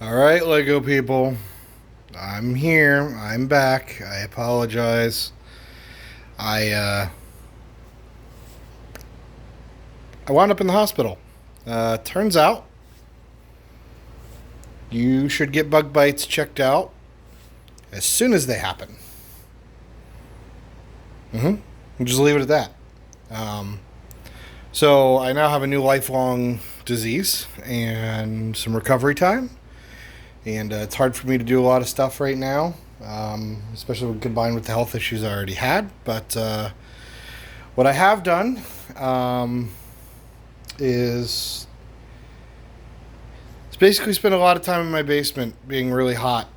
All right, Lego people. I'm here. I'm back. I apologize. I uh, I wound up in the hospital. Turns out you should get bug bites checked out as soon as they happen. We'll just leave it at that. Um, so I now have a new lifelong disease and some recovery time, and it's hard for me to do a lot of stuff right now, especially combined with the health issues I already had. But what I have done is it's basically spent a lot of time in my basement being really hot,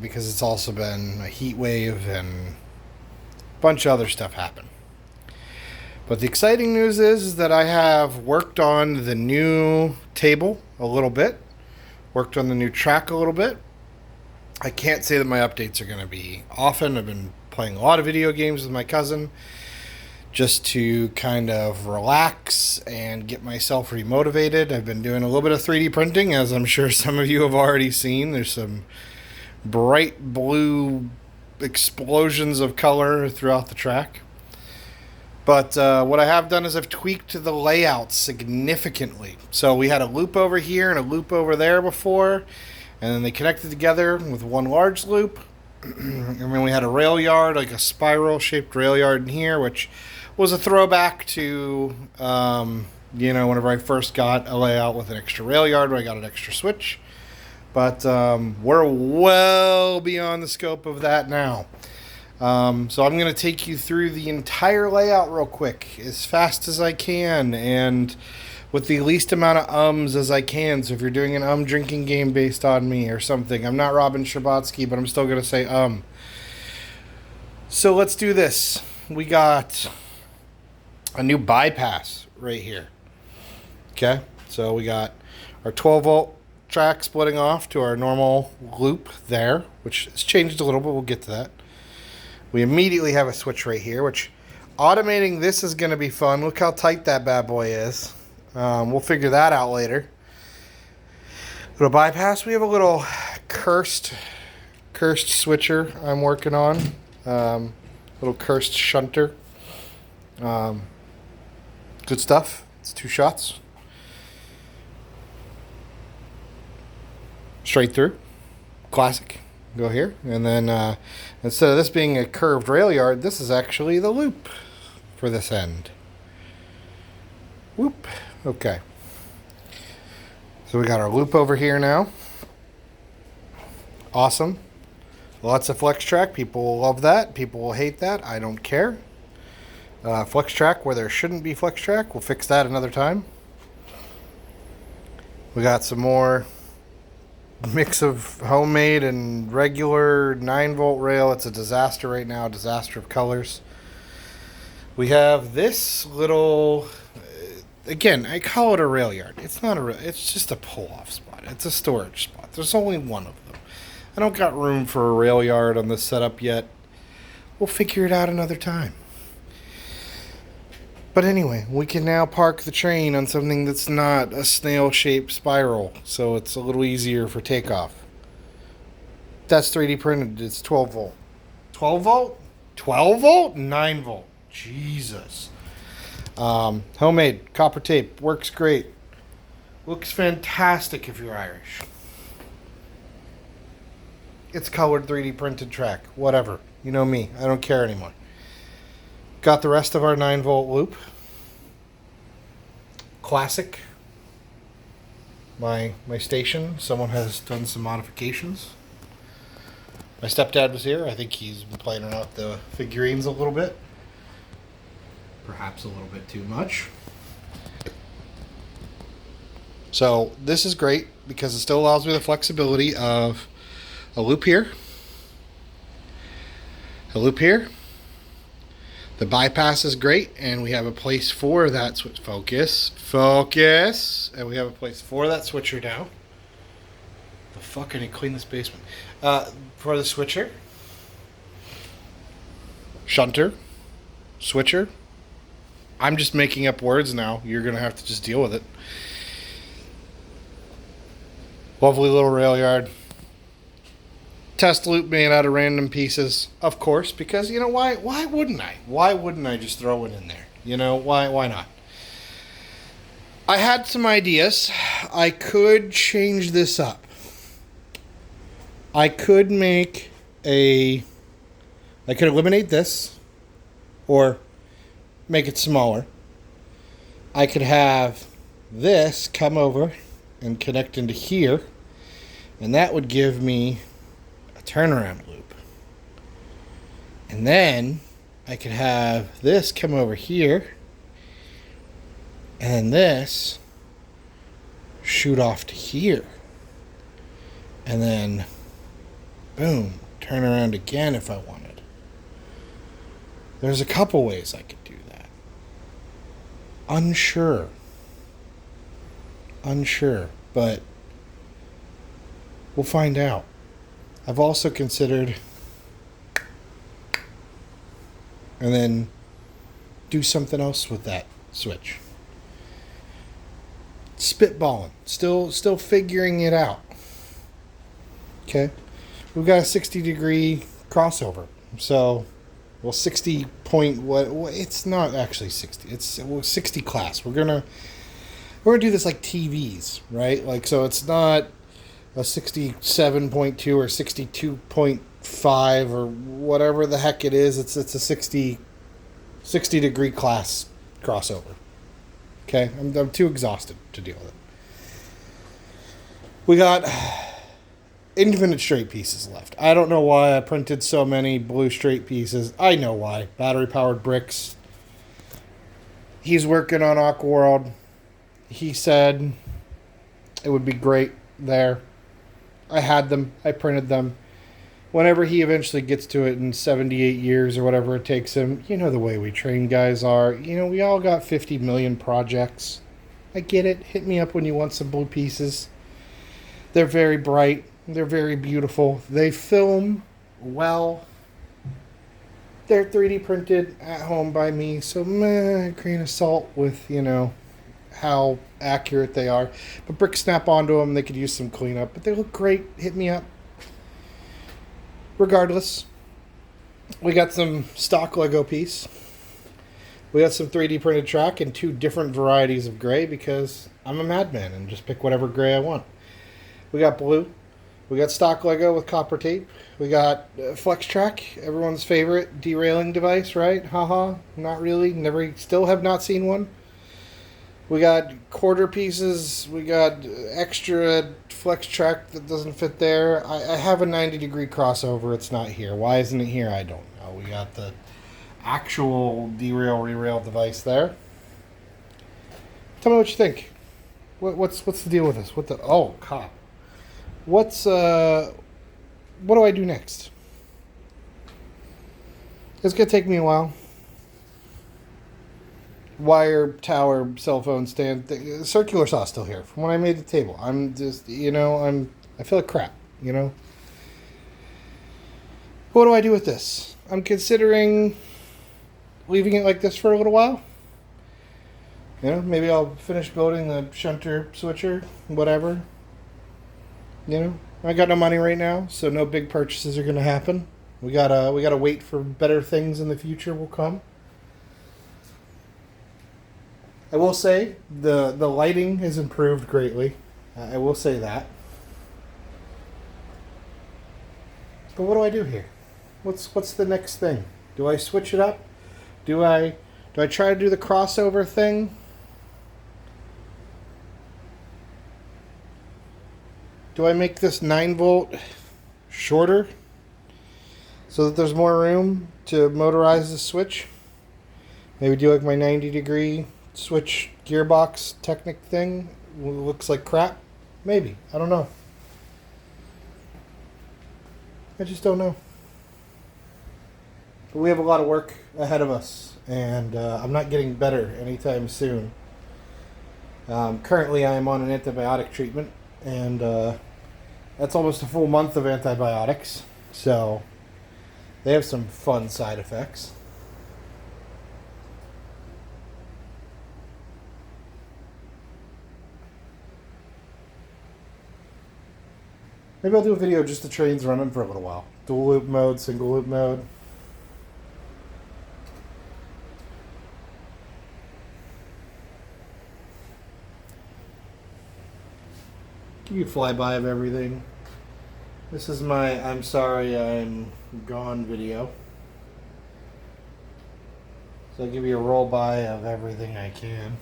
because it's also been a heat wave and a bunch of other stuff happened. But the exciting news is that I have worked on the new table a little bit, worked on the new track a little bit. I can't say that my updates are going to be often. I've been playing a lot of video games with my cousin just to kind of relax and get myself remotivated. I've been doing a little bit of 3D printing, as I'm sure some of you have already seen. There's some bright blue explosions of color throughout the track. But what I have done is I've tweaked the layout significantly. So we had a loop over here and a loop over there before, and then they connected together with one large loop. And then we had a rail yard, like a spiral shaped rail yard in here, which was a throwback to, whenever I first got a layout with an extra rail yard where I got an extra switch. But we're well beyond the scope of that now. So I'm going to take you through the entire layout real quick, as fast as I can, and with the least amount of ums as I can. So if you're doing an drinking game based on me or something, I'm not Robin Scherbatsky, but I'm still going to say So let's do this. We got a new bypass right here. Okay, so we got our 12 volt track splitting off to our normal loop there, which has changed a little, but we'll get to that. We immediately have a switch right here, which automating this is going to be fun. Look how tight that bad boy is. We'll figure that out later. Little bypass. We have a little cursed switcher I'm working on. Little cursed shunter. Good stuff. It's 2 shots. Straight through. Classic. Go here, and then instead of this being a curved rail yard, this is actually the loop for this end. Whoop. Okay. So we got our loop over here now. Awesome. Lots of flex track. People will love that. People will hate that. I don't care. Flex track where there shouldn't be flex track. We'll fix that another time. We got some more mix of homemade and regular 9-volt rail. It's a disaster right now, disaster of colors. We have this little, again, I call it a rail yard. It's not it's just a pull-off spot. It's a storage spot. There's only one of them. I don't got room for a rail yard on this setup yet. We'll figure it out another time. But anyway, we can now park the train on something that's not a snail-shaped spiral, so it's a little easier for takeoff. That's 3D printed. It's 12 volt. 12 volt? 12 volt? 9 volt. Jesus. Homemade copper tape. Works great. Looks fantastic if you're Irish. It's colored 3D printed track. Whatever. You know me. I don't care anymore. Got the rest of our 9-volt loop. Classic. My station. Someone has done some modifications. My stepdad was here. I think he's been playing around with the figurines a little bit. Perhaps a little bit too much. So this is great because it still allows me the flexibility of a loop here. A loop here. The bypass is great, and we have a place for that switch. Focus. And we have a place for that switcher now. The fuck, I need to clean this basement. For the switcher. Shunter. Switcher. I'm just making up words now. You're going to have to just deal with it. Lovely little rail yard. Test loop made out of random pieces, of course, because you know why? Why wouldn't I? Why wouldn't I just throw it in there? You know why? Why not? I had some ideas. I could change this up. I could make a. I could eliminate this, or make it smaller. I could have this come over and connect into here, and that would give me a turnaround loop. And then I could have this come over here, and this shoot off to here. And then, boom, turn around again if I wanted. There's a couple ways I could do that. Unsure, but we'll find out. I've also considered, and then do something else with that switch. Spitballing, still figuring it out. Okay, we've got a 60-degree crossover, so 60 point what? It's not actually 60. It's 60 class. We're gonna do this like TVs, right? Like, so it's not a 67.2 or 62.5 or whatever the heck it is. It's a 60 degree class crossover. Okay, I'm too exhausted to deal with it. We got infinite straight pieces left. I don't know why I printed so many blue straight pieces. I know why. Battery powered bricks. He's working on Aquaworld. He said it would be great there. I had them. I printed them. Whenever he eventually gets to it in 78 years or whatever it takes him, you know the way we train guys are. You know, we all got 50 million projects. I get it. Hit me up when you want some blue pieces. They're very bright. They're very beautiful. They film well. They're 3D printed at home by me, so a grain of salt with, you know, how accurate they are. But bricks snap onto them. They could use some cleanup, but they look great. Hit me up. Regardless, we got some stock Lego piece. We got some 3D printed track in 2 different varieties of gray because I'm a madman and just pick whatever gray I want. We got blue. We got stock Lego with copper tape. We got Flex Track, everyone's favorite derailing device, right? Haha, not really. Still have not seen one. We got quarter pieces. We got extra Flex Track that doesn't fit there. I have a 90-degree crossover. It's not here. Why isn't it here? I don't know. We got the actual derail re-rail device there. Tell me what you think. What's the deal with this? Cop. What do I do next? It's gonna take me a while. Wire, tower, cell phone stand, circular saw still here from when I made the table. I'm just, I feel like crap, What do I do with this? I'm considering leaving it like this for a little while. Maybe I'll finish building the shunter switcher, whatever. I got no money right now, so no big purchases are going to happen. We gotta wait for better things in the future will come. I will say the lighting has improved greatly. I will say that. But what do I do here? What's the next thing? Do I switch it up? Do I try to do the crossover thing? Do I make this 9-volt shorter so that there's more room to motorize the switch? Maybe do like my 90-degree switch gearbox Technic thing. Looks like crap. Maybe. I don't know. I just don't know. But we have a lot of work ahead of us, and I'm not getting better anytime soon. Currently, I am on an antibiotic treatment, and that's almost a full month of antibiotics. So they have some fun side effects. Maybe I'll do a video just the trains running for a little while. Dual loop mode, single loop mode. Give you a flyby of everything. This is my I'm sorry I'm gone video. So I'll give you a roll by of everything I can.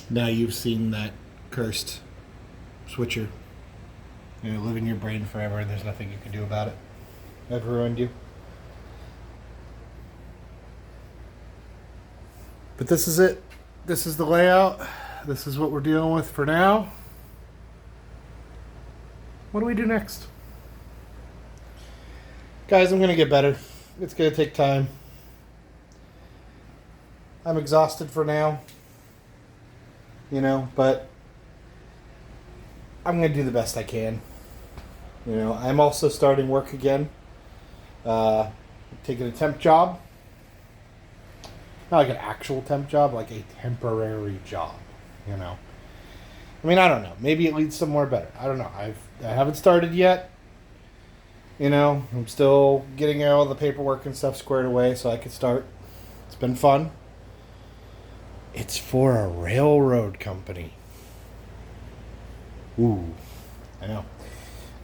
Now you've seen that cursed switcher. You know, live in your brain forever and there's nothing you can do about it. I've ruined you. But this is it. This is the layout. This is what we're dealing with for now. What do we do next? Guys, I'm going to get better. It's going to take time. I'm exhausted for now. You know, but I'm going to do the best I can. You know, I'm also starting work again. Taking a temp job. Not like an actual temp job, like a temporary job, you know. I mean, I don't know. Maybe it leads somewhere better. I don't know. I haven't started yet. You know, I'm still getting all the paperwork and stuff squared away so I can start. It's been fun. It's for a railroad company. Ooh, I know.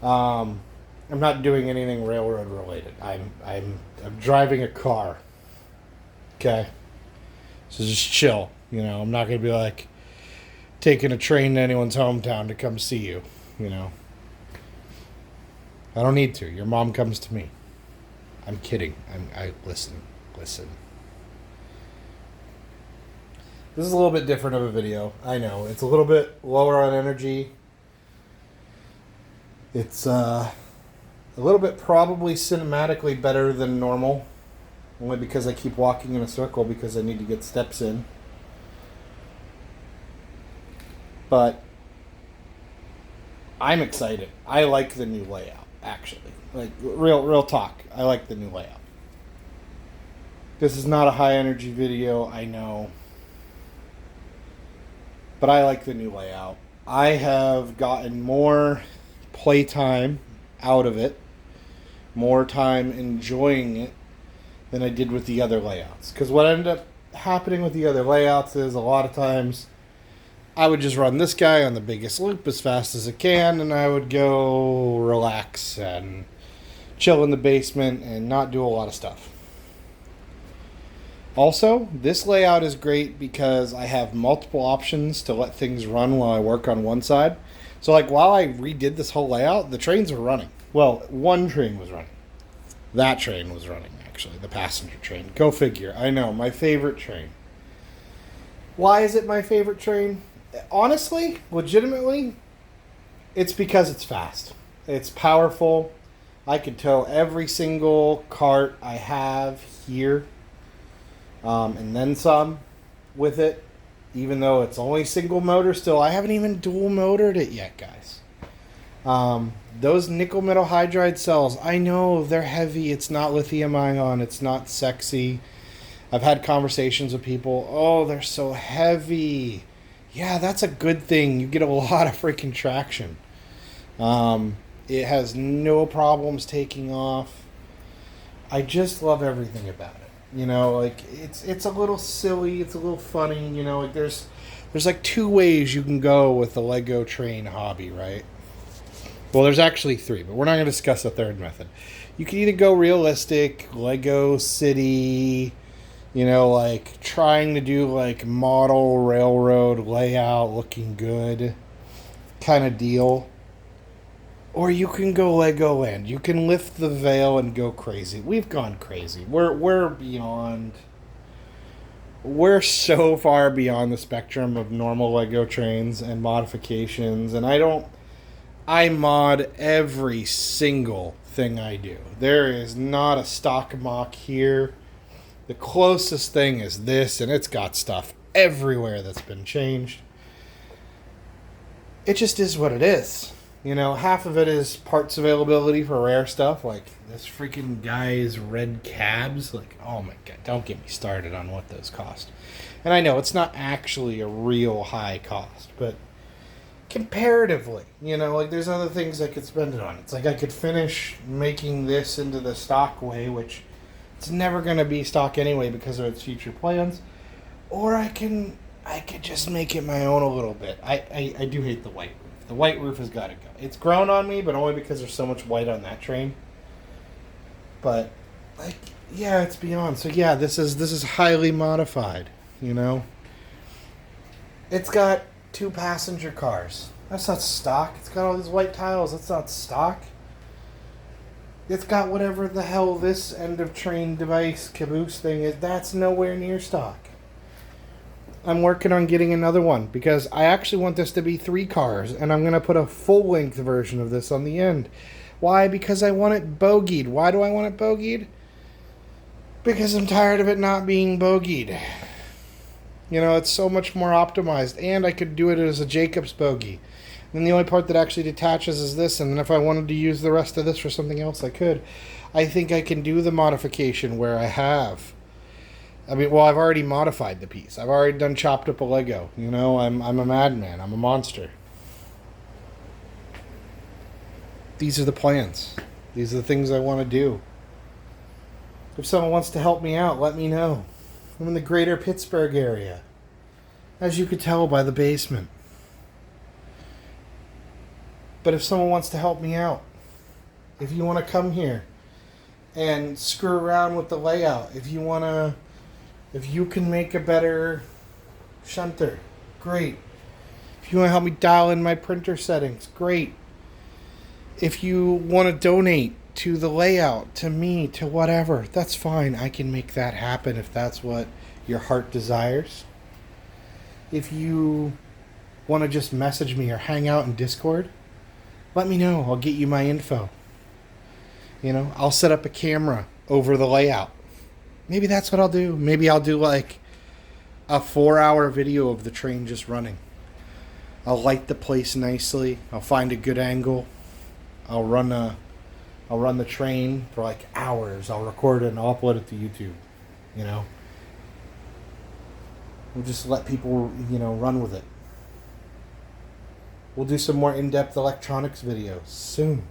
I'm not doing anything railroad related. I'm driving a car. Okay. So just chill. You know, I'm not gonna be like taking a train to anyone's hometown to come see you. You know. I don't need to. Your mom comes to me. I'm kidding. I listen. This is a little bit different of a video. I know. It's a little bit lower on energy. It's a little bit probably cinematically better than normal. Only because I keep walking in a circle because I need to get steps in. But I'm excited. I like the new layout, actually. Like, real talk. I like the new layout. This is not a high energy video, I know. But I like the new layout. I have gotten more playtime out of it, more time enjoying it than I did with the other layouts. Because what ended up happening with the other layouts is a lot of times I would just run this guy on the biggest loop as fast as it can, and I would go relax and chill in the basement and not do a lot of stuff. Also, this layout is great because I have multiple options to let things run while I work on one side. So, like, while I redid this whole layout, the trains were running. Well, one train was running. That train was running, actually, the passenger train. Go figure. I know, my favorite train. Why is it my favorite train? Honestly, legitimately, it's because it's fast. It's powerful. I could tow every single cart I have here. And then some with it, even though it's only single motor still. I haven't even dual motored it yet, guys. Those nickel metal hydride cells, I know they're heavy. It's not lithium ion. It's not sexy. I've had conversations with people. Oh, they're so heavy. Yeah, that's a good thing. You get a lot of freaking traction. It has no problems taking off. I just love everything about it. You know, like, it's a little silly, it's a little funny, you know, like there's like two ways you can go with the Lego train hobby, right? Well, there's actually three, but we're not going to discuss a third method. You can either go realistic, Lego City, like trying to do like model railroad layout looking good kind of deal. Or you can go Legoland. You can lift the veil and go crazy. We've gone crazy. We're beyond. We're so far beyond the spectrum of normal Lego trains and modifications, and I mod every single thing I do. There is not a stock mock here. The closest thing is this, and it's got stuff everywhere that's been changed. It just is what it is. Half of it is parts availability for rare stuff, like this freaking guy's red cabs. Like, oh my god, don't get me started on what those cost. And I know it's not actually a real high cost, but comparatively, like there's other things I could spend it on. It's like I could finish making this into the stock way, which it's never going to be stock anyway because of its future plans. Or I could just make it my own a little bit. I do hate the white roof. The white roof has got to go. It's grown on me, but only because there's so much white on that train. But it's beyond. So yeah, this is highly modified, It's got 2 passenger cars. That's not stock. It's got all these white tiles. That's not stock. It's got whatever the hell this end of train device caboose thing is. That's nowhere near stock. I'm working on getting another one because I actually want this to be 3 cars, and I'm going to put a full-length version of this on the end. Why? Because I want it bogeyed. Why do I want it bogeyed? Because I'm tired of it not being bogeyed. It's so much more optimized, and I could do it as a Jacobs bogey. And the only part that actually detaches is this, and then if I wanted to use the rest of this for something else, I could. I think I can do the modification where I have... I've already modified the piece. I've already done chopped up a Lego. I'm a madman. I'm a monster. These are the plans. These are the things I want to do. If someone wants to help me out, let me know. I'm in the greater Pittsburgh area. As you could tell by the basement. But if someone wants to help me out, if you want to come here and screw around with the layout, if you can make a better shunter, great. If you want to help me dial in my printer settings, great. If you want to donate to the layout, to me, to whatever, that's fine. I can make that happen if that's what your heart desires. If you want to just message me or hang out in Discord, let me know. I'll get you my info. I'll set up a camera over the layout. Maybe that's what I'll do. Maybe I'll do like a 4-hour video of the train just running. I'll light the place nicely. I'll find a good angle. I'll run the train for like hours. I'll record it and I'll upload it to YouTube. We'll just let people, run with it. We'll do some more in-depth electronics videos soon.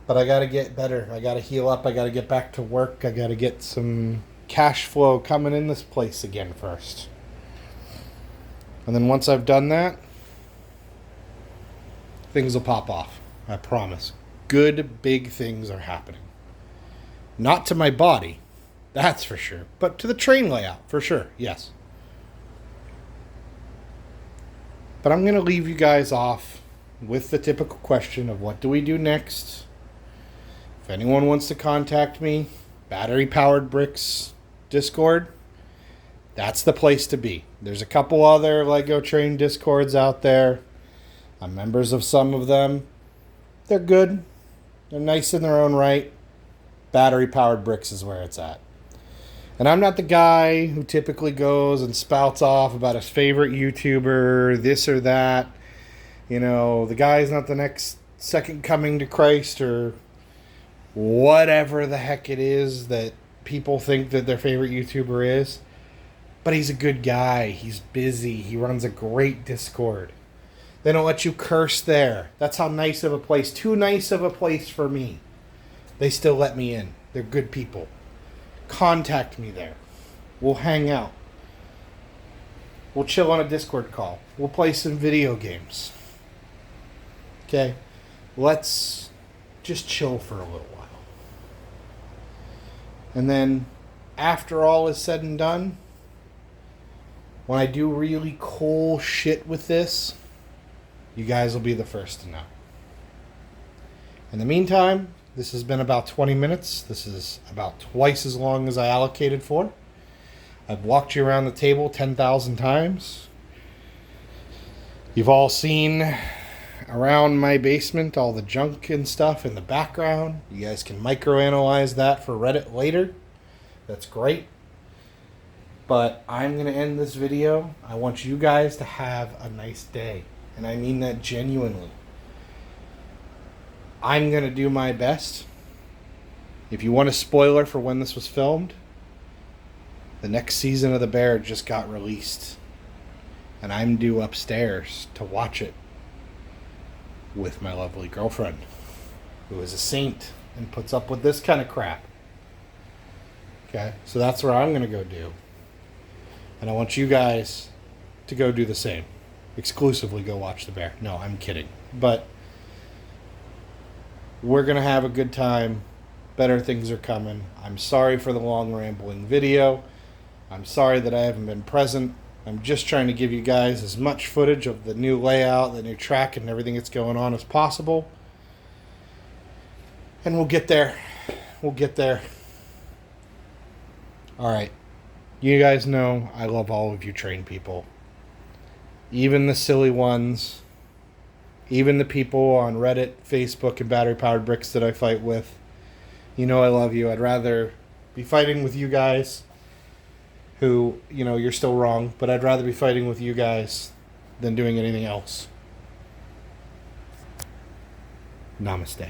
But I got to get better. I got to heal up. I got to get back to work. I got to get some cash flow coming in this place again first. And then once I've done that, things will pop off. I promise. Good, big things are happening. Not to my body, that's for sure. But to the train layout, for sure, yes. But I'm going to leave you guys off with the typical question of what do we do next? If anyone wants to contact me, Battery Powered Bricks Discord, that's the place to be. There's a couple other Lego Train Discords out there. I'm members of some of them. They're good. They're nice in their own right. Battery Powered Bricks is where it's at. And I'm not the guy who typically goes and spouts off about his favorite YouTuber, this or that. The guy's not the next second coming to Christ or whatever the heck it is that people think that their favorite YouTuber is. But he's a good guy. He's busy. He runs a great Discord. They don't let you curse there. That's how nice of a place. Too nice of a place for me. They still let me in. They're good people. Contact me there. We'll hang out. We'll chill on a Discord call. We'll play some video games. Okay? let's just chill for a little while. And then, after all is said and done, when I do really cool shit with this, you guys will be the first to know. In the meantime, this has been about 20 minutes. This is about twice as long as I allocated for. I've walked you around the table 10,000 times. You've all seen around my basement all the junk and stuff in the background. You guys can microanalyze that for Reddit later. That's great. But I'm going to end this video. I want you guys to have a nice day. And I mean that genuinely. I'm going to do my best. If you want a spoiler for when this was filmed, the next season of The Bear just got released. And I'm due upstairs to watch it with my lovely girlfriend, who is a saint and puts up with this kind of crap. Okay? So that's where I'm going to go do. And I want you guys to go do the same. Exclusively go watch The Bear. No, I'm kidding. But we're going to have a good time. Better things are coming. I'm sorry for the long rambling video. I'm sorry that I haven't been present. I'm just trying to give you guys as much footage of the new layout, the new track, and everything that's going on as possible. And we'll get there. We'll get there. All right. You guys know I love all of you train people. Even the silly ones. Even the people on Reddit, Facebook, and Battery Powered Bricks that I fight with. You know I love you. I'd rather be fighting with you guys who, you know, you're still wrong, but I'd rather be fighting with you guys than doing anything else. Namaste.